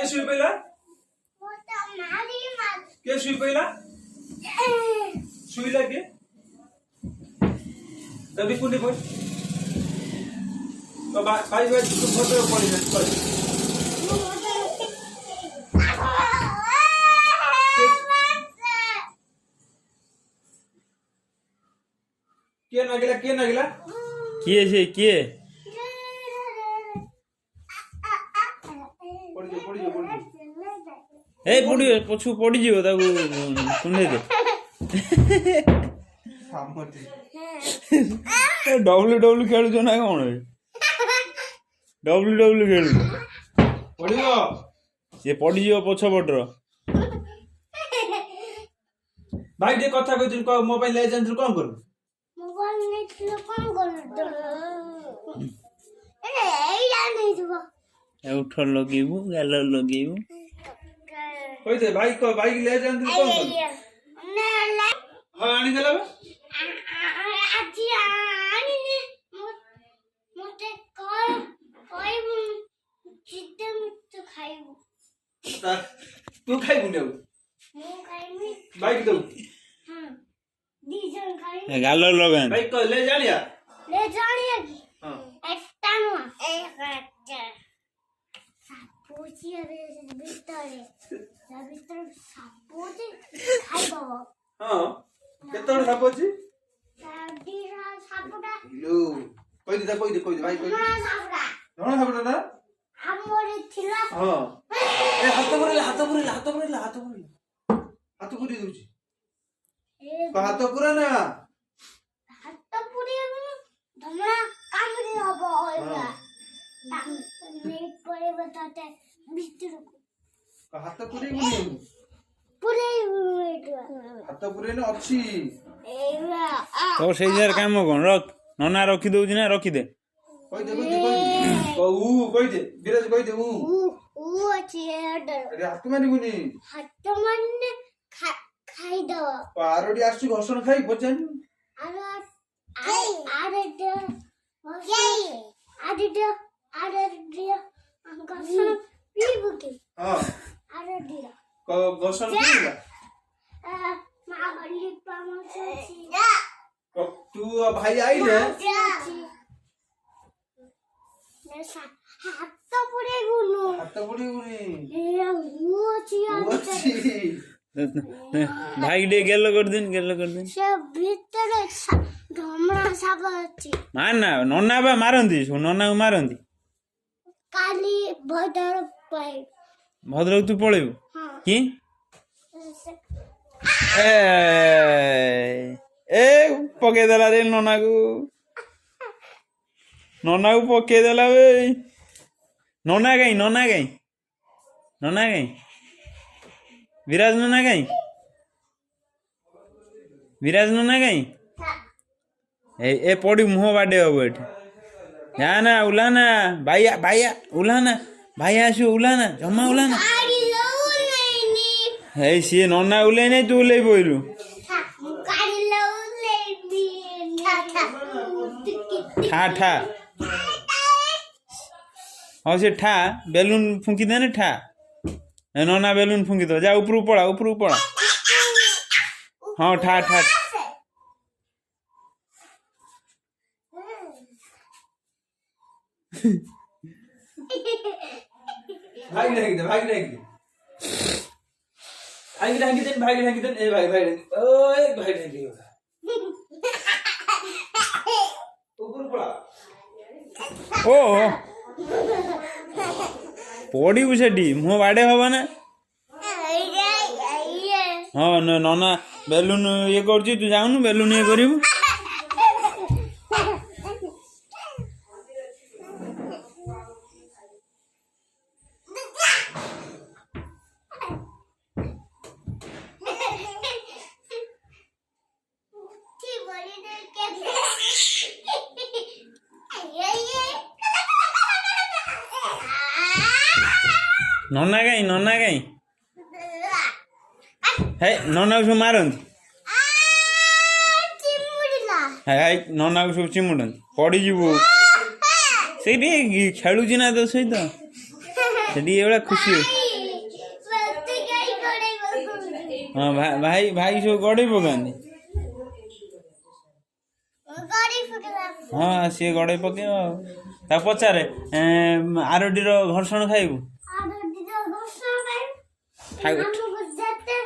के शुई पहिला के शुई पहिला शुई लगे तभी कुंडी पड़ तो भाई भाई तू फोटो पड़ी है के नगिला किए छे किए ए पड़ी पछु पड़ी जीव ताकू कुंडे दे डब्ल्यू खेलुछ ना कौन डब्ल्यू खेलु पड़ियो से पड़ी जीव पछ पटर भाई दे कथा कहू को मोबाइल लेजेंड कोन करू मोबाइल नेट कोन करू ए या नहीं जुबा उठर लगेबू गाल लगेबू कोई दे भाई को भाई लेजेंड कोन करू ना हां आनी देला आजी आनी ने मोटे कोई चित्ते मिट खाइबू तू खाइबू ने मु खाइबी भाई दो हां दीजन खाइबी गाल लगान भाई को ले जानिया की हां एकटा नु एक सापोची अबे भीतर सापोची खाइबो हां केतोड़ सापोची दीरा सापोटा लो कोई दे भाई कोई सापोटा नोना सापोटा ना हमरे थिला हां ए हाथ पुरी दूची ए हाथ पुरा ना हाथ पुरी धमरा कामरी हबो होइबा नेट परे बताते भीतर को हाथ पुरी गुनी पुरे हाथ पुरी ना अच्छी एवा तो से यार काम कोन रख नना रखी दउछ ना रखी दे कोई दे विराज कोई दे ऊ अच्छी हेडर अरे हाथ मानी गुनी हाथ मारने खाई दो पारोडी आसी घर्षण खाई बचन आरे दे घर्षण पीबू के हां आरे दे को घर्षण पीला मा गली पामोची तू भाई आइले हाथ पुरे गुनी ए ऊ अच्छी भाई डे गेलो कर दिन से भीतर धमरा साप अछि मारना नन्ना बा मारंती नन्ना को मारंती काली भदर पाई भद्रक तू पळेबू हां की ए पके देला रे नन्ना को पके देला बे नन्ना गई विराज नन्ना गई ए पड़ी मुह बाडे हम एट जाना उलाना भाइया उलाना भाई आसो उलाना जमा उलाना गाड़ी लऊ लेनी हे सी नन्ना उले नहीं तू उले बोलू गाड़ी लऊ लेनी ठा हाँ से ठा बेलून फुंकी दे ना ठा नन्ना बेलून फुंकी दो जा ऊपर पड़ा हाँ ठा भाई ढांकी दे ए भाई ओए भाई ढांकी ऊपर पड़ा ओ पड़ी सेठी मुह बाड़े हवा ना हाँ नन्ना बेलून ये कर तू जाऊनु बेलून ये करू नन्ना कहीं है नन्ना को सब मारती है नन्ना को सब चिमुड़ती पड़ीजु से खेलुची ना तो सहित से खुशी ହଁ ଭାଇ ସବୁ ଗଡ଼େଇ ପକାନ୍ତି। ଗାଡ଼ି ଫୁଟିଲା ହଁ ସିଏ ଗଡ଼େଇ ପକେଇବ ଆଉ। ତାକୁ ପଚାରେ ଆରଡିର ଘର୍ଷଣ ଖାଇବୁ? ଆଉ ଦିଦ ଘୋଷଣା ପାଇଁ ଖାଇବୁ। ଆମକୁ ଯେତେ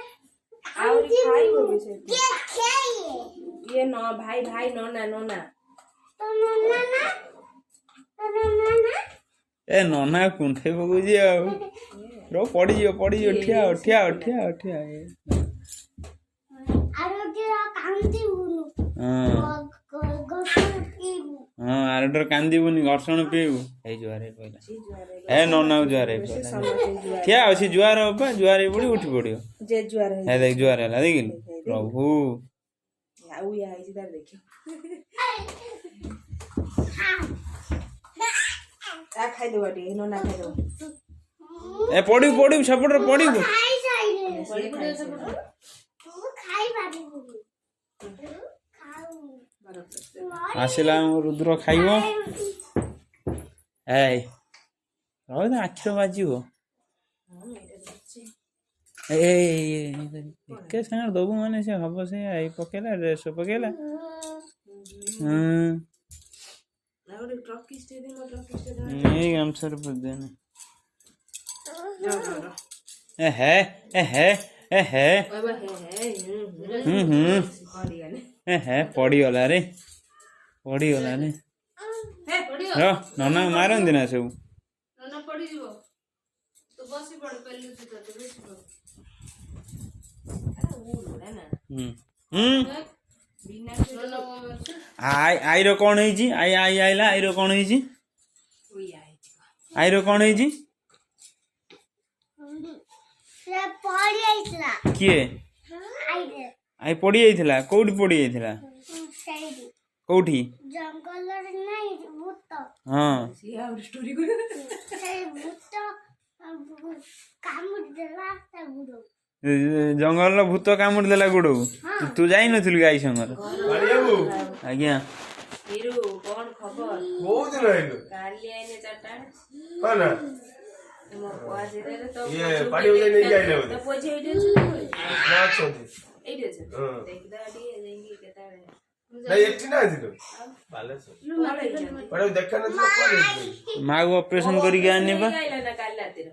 ଆହୁରି ଖାଇବ ବି ସେ କିଏ ଖାଇଏ ଇଏ ନ ଭାଇ ନନା ତ ନନା ଏ ନନା କୁଣ୍ଠେଇ ପକଉଛି ଆଉ। ପଡ଼ିଯିବ ଠିଆ ଆରୋଗ୍ୟ କାନ୍ଦିବୁନୁ ଘୋଷଣା ପିଇବୁ ହଁ ଆରଡିର କାନ୍ଦିବୁନି ଘର୍ଷଣ ପିଇବୁ। ଏଇ ଜୁହାର ହେଇ ପଇଲା ଏ ନନାକୁ ଜୁହାର ହେଇ ପଇଲା ଠିଆ ଅଛି ଜୁହାର ହବ ଜୁହାର ହେଇ ପଡ଼ି ଉଠି ପଡ଼ିବ। ଯେ ଜୁଆର ହେ ଦେਖ ଜୁହାର ହେଲା ଦେଖିଲୁ ପ୍ରଭୁ ଆଉ ଇଏ ହେଇଛି ତାର ଦେଖିବ ତା ଖାଇଦବ ଟିକେ ନନା ଖାଇଦବ ଏ ପଡ଼ିବୁ ସେପଟରେ ପଡ଼ିବୁ। ଆସିଲା ଆମ ରୁଦ୍ର ଖାଇବ। ଏଇ ରହିଲା ଆଖିର ବାଜିବ। ଏକେ ସାଙ୍ଗରେ ଦବୁ ମାନେ ସେ ହବ ସେ ଏଇ ପକେଇଲା ଡ୍ରେସ୍ ପକେଇଲା। ଏଇ ଗାମୁଛାରେ ପଦେନି ହେ ପଡ଼ିଗଲା ରେ ନନା ମାରନ୍ତି ନା ସବୁ। ଆଈର କଣ ହେଇଛି? ଆଇଲା ଆଈର କଣ ହେଇଛି? କିଏ ଆଈ ପଡ଼ି ଯାଇଥିଲା? କୋଉଠି ପଡ଼ି ଯାଇଥିଲା? କୋଉଠି? ଜଙ୍ଗଲରେ ନାହିଁ ଭୂତ ହଁ ସେଇ ଭୂତ କାମୁଡ଼ି ଦେଲା ତା ଗୁଡ଼ ଜଙ୍ଗଲର ଭୂତ କାମୁଡ଼ି ଦେଲା ଗୋଡ଼କୁ। ତୁ ଯାଇନଥିଲୁ କି ଆଈ ସାଙ୍ଗରେ? ଆଜ୍ଞା କଣ ଖବର? ବହୁତ ଦିନ ହେଇଗଲା। କାଲି ଆଇଲେ 4ଟା ହଁ ନା ମୋ ପଆଜିରେ ତ ଇଏ ପାଣି ଉଜେଇ ନେଇକି ଆଇଲେ ବୋଧେ। ତ ପୋଛି ଏଇଠି ଅଛି ନା ଅଛନ୍ତି ଏଇଠି ଅଛି ହଁ। ଦେଖିଦା ଟିକେ ଯାଇକି କେତେବେଳେ ନାଇଁ ଏଠି ନାହାନ୍ତି ତ ବାଲେଶ୍ୱର ଦେଖା ନଥିଲା କୁଆଡ଼େ ଯାଇଥିଲେ? ମାକୁ ଅପରେସନ କରିକି ଆଣିବା ଆଇଲା ନା କାଲି ରାତିରେ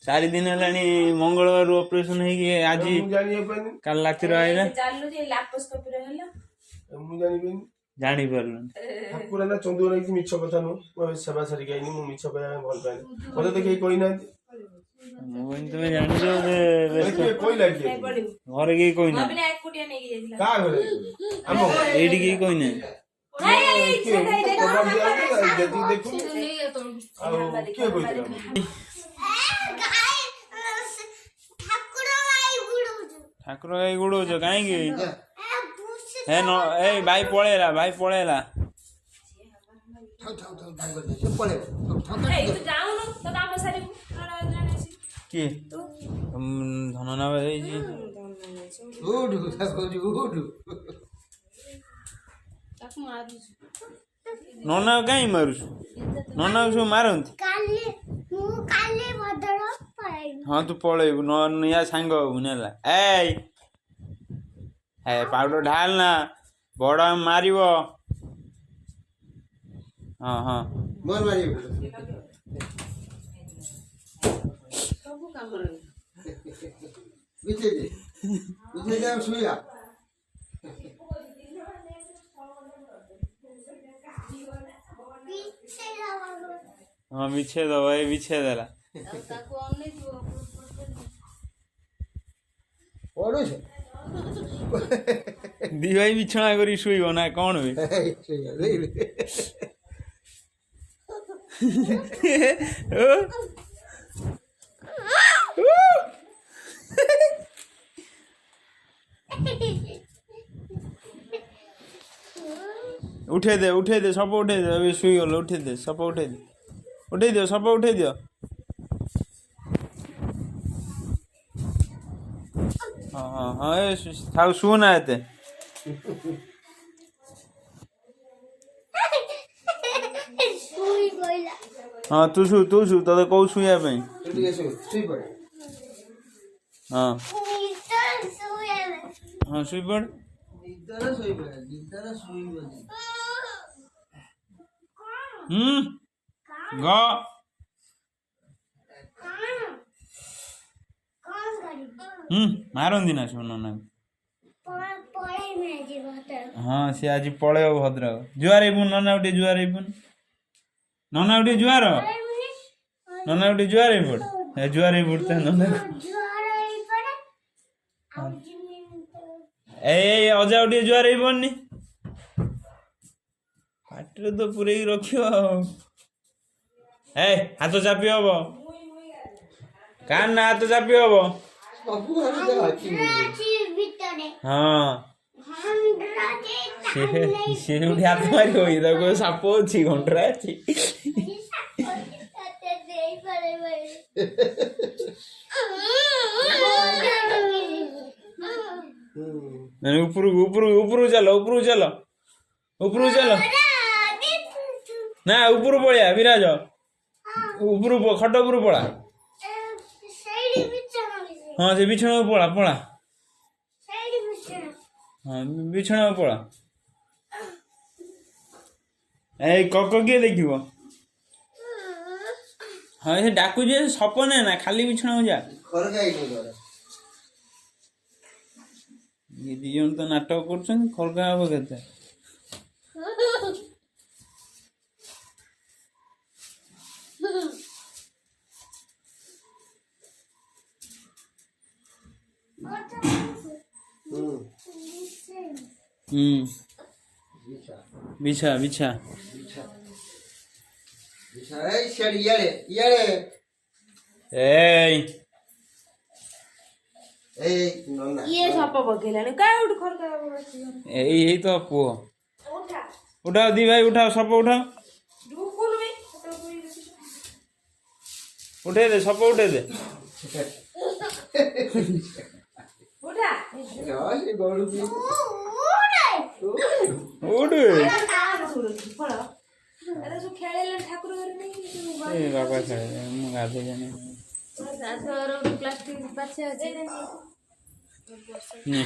4 ଦିନ ହେଲାଣି। ମଙ୍ଗଳବାରରୁ ଅପରେସନ ହେଇକି ଆଜି ମୁଁ ଜାଣିପାରିନି କାଲି ରାତିରେ ଆଇଲା। ଚାଲୁଛି ଲାପୋସ୍କୋପିରେ ହେଲା ମୁଁ ଜାଣିପାରିନି ଜାଣିପାରିଲୁନି ଠାକୁର ନା ଚନ୍ଦୁର ହେଇଛି ମିଛ କଥା ନୁହଁ। ମୁଁ ସେବା ସାରିକି ଆଇନି ମୁଁ ମିଛ କହିବା ପାଇଁ ଭଲ ପାଏନି। ମତେ ତ କେହି କହିନାହାନ୍ତି। ମୁଁ କହିଲି ତମେ ଜାଣିଛ କିଏ କହିଲା କିଏ ଘରେ କେହି କହିନା ଏକୁଟିଆ ନେଇକି ଯାଇଥିଲା କାହା ଘରେ ଆମ ଘରେ ଏଇଠି କେହି କହିନା। କିଏ କବାଟ ଦିଆହେଇଛି ଯେତିକି ଦେଖୁନି ଆଉ କିଏ କହିଥିଲା? ଠାକୁର ଗାଈ ଗୋଡଉଛ କାହିଁକି? ଏଇ ଭାଇ ପଳେଇଲା କିଏ ଧନ ନାଭ ହେଇଛି। ନନା କାହିଁ ମାରୁଛୁ? ନନା ସବୁ ମାରନ୍ତି। ହଁ ତୁ ପଳେଇବୁ ୟା ସାଙ୍ଗ ହବୁ ନେଲା। ଏଇ ପାଉଡର ଢାଲ ନା ବଡ ମାରିବ। ହଁ ହଁ ବିଛେଇ ଦବ। ଏଇ ବିଛେଇ ଦେଲା। ଦି ଭାଇ ବିଛଣା କରି ଶୋଇବ ନା କଣ ବେ? ଉଠେଇ ଦେ ସପ ଉଠେଇ ଦେ। ଏବେ ଶୋଇଗଲ ଉଠେଇ ଦେ ସପ ଉଠେଇ ଦିଅ ସପ ଉଠେଇ ଦିଅ। ହଁ ଏ ଥାଉ ଶୁନା ଏତେ। ହଁ ତୁ ଶୁ ତତେ କହୁ ଶୋଇବା ପାଇଁ। ହଁ ହଁ ଶୋଇପଡ଼ ନିଦରେ ଶୋଇପଡେ ନିଦରେ ଶୋଇବନି ହୁଁ ଗ କଣ କରିବି ହୁଁ ମାରନ୍ତି ନା ଶୁଣ ନା ପଳେଇବି ଆଜି ଭଦ୍ରକ ହଁ ସେ ଆଜି ପଳେଇବ ଭଦ୍ରକ ଜୁହାର ହେଇପୁନ ନନା ଟିକେ ଜୁହାର ହେଇପୁନ ନନା ଟିକେ ଜୁହାର ନନା ଟିକେ ଜୁହାର ହେଇପଡ଼ ଏ ଜୁହାର ହେଇପଡ଼ ତା ନନା ଜ୍ୱର ହେଇପଡେ ଆଉ ଜିମି ଏଇ ଅଜା ଟିକେ ଜୁହାର ହେଇପଡ଼ନି ପାଟିରେ ତ ପୁରେଇକି ରଖିବ ଆଉ ହାତ ଚାପି ହବ କାନ ନା ହାତ ଚାପି ହବ ସବୁ ଘରେ ଯା ଅଛି ଅଛି ଭିତରେ ହଁ ସେ ଯୋଉଠି ହାତ ମାରିବ ତାକୁ ସାପ ଅଛି ଘଣ୍ଟରା ଅଛି ଉପରକୁ ଉପରକୁ ଉପରକୁ ଚାଲ ଉପରକୁ ଚାଲ ଉପରକୁ ଚାଲ ନା ଉପରୁ ପଳେଆ ବିରାଜ ଉପରୁ ଖଟ ଉପରୁ ପଳା ହଁ ସେ ବିଛଣାକୁ ପଳା ପଳା ହଁ ବିଛଣାକୁ ପଳା ଏଇ କକ କିଏ ଦେଖିବ ହଁ ସେ ଡାକୁଛି ସପନେ ନା ଖାଲି ବିଛଣାକୁ ଯା ଖରକା ହେଇନି ଘରେ ଇଏ ଦି ଜଣ ତ ନାଟକ କରୁଛନ୍ତି ଖରକା ହବ କେତେ ହୁଁ ବିଛା ବିଛା ଏଇ ସିଆଡେ ଇଆଡେ ଇଆଡେ ଏଇ ଏଇ ନନା ଇଏ ସପ ପକେଇଲାଣି କାଉଠି ଖରକା ଏଇ ଏଇ ତ ପୁଅ ଉଠା ଉଠାଅ ଦି ଭାଇ ଉଠାଅ ସପ ଉଠାଅ ଉଠେଇ ଦେ ସପ ଉଠେଇ ଦେ ଉଠା ହଁ ସେ ଗଡୁଛି ଉଠୁ ଫଳ ଏରା ସବୁ ଖେଳିଲେ ଠାକୁର ଘରେ ନେଇ ଏ ବାବା ଖେଳେ ମୁଁ ଗାଧେଇ ଜାଣି ପ୍ଲାଷ୍ଟିକ ପାଛେ ଅଛି ନେ